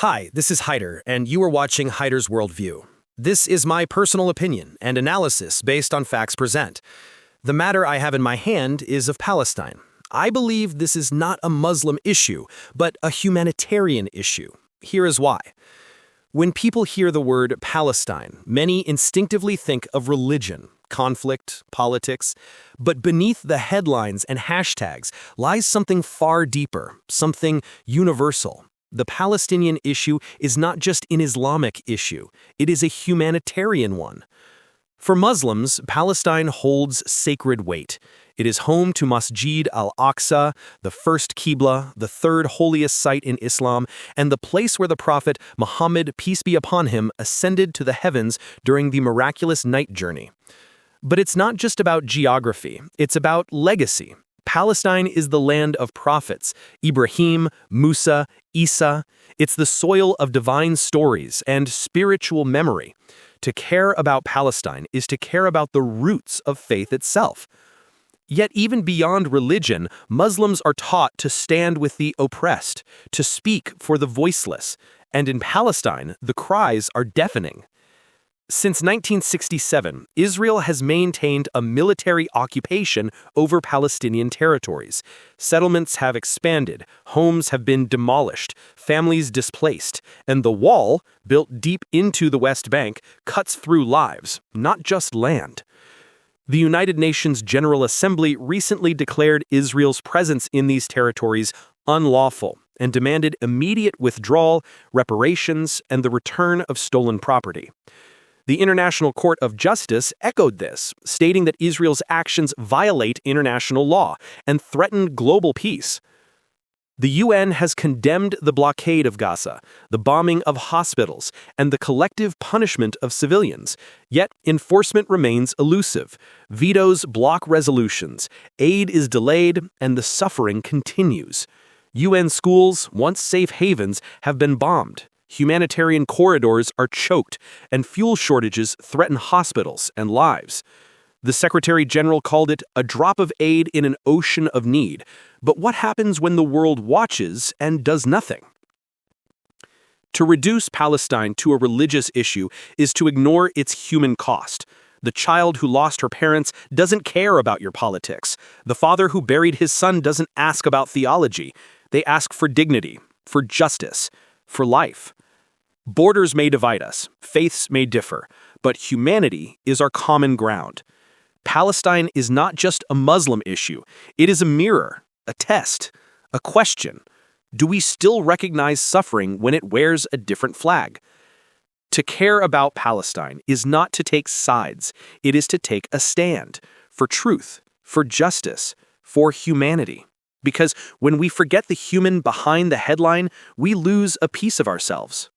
Hi, this is Hyder, and you are watching Hyder's Worldview. This is my personal opinion and analysis based on facts present. The matter I have in my hand is of Palestine. I believe this is not a Muslim issue, but a humanitarian issue. Here is why. When people hear the word Palestine, many instinctively think of religion, conflict, politics, but beneath the headlines and hashtags lies something far deeper, something universal. The Palestinian issue is not just an Islamic issue, it is a humanitarian one. For Muslims, Palestine holds sacred weight. It is home to Masjid Al-Aqsa, the first Qibla, the third holiest site in Islam, and the place where the Prophet Muhammad, peace be upon him, ascended to the heavens during the miraculous night journey. But it's not just about geography, it's about legacy. Palestine is the land of prophets, Ibrahim, Musa, Isa. It's the soil of divine stories and spiritual memory. To care about Palestine is to care about the roots of faith itself. Yet even beyond religion, Muslims are taught to stand with the oppressed, to speak for the voiceless, and in Palestine, the cries are deafening. Since 1967, Israel has maintained a military occupation over Palestinian territories. Settlements have expanded, homes have been demolished, families displaced, and the wall, built deep into the West Bank, cuts through lives, not just land. The United Nations General Assembly recently declared Israel's presence in these territories unlawful and demanded immediate withdrawal, reparations, and the return of stolen property. The International Court of Justice echoed this, stating that Israel's actions violate international law and threaten global peace. The UN has condemned the blockade of Gaza, the bombing of hospitals, and the collective punishment of civilians. Yet enforcement remains elusive. Vetoes block resolutions, aid is delayed, and the suffering continues. UN schools, once safe havens, have been bombed. Humanitarian corridors are choked, and fuel shortages threaten hospitals and lives. The Secretary General called it a drop of aid in an ocean of need. But what happens when the world watches and does nothing? To reduce Palestine to a religious issue is to ignore its human cost. The child who lost her parents doesn't care about your politics. The father who buried his son doesn't ask about theology. They ask for dignity, for justice, for life. Borders may divide us, faiths may differ, but humanity is our common ground. Palestine is not just a Muslim issue, it is a mirror, a test, a question. Do we still recognize suffering when it wears a different flag? To care about Palestine is not to take sides, it is to take a stand for truth, for justice, for humanity. Because when we forget the human behind the headline, we lose a piece of ourselves.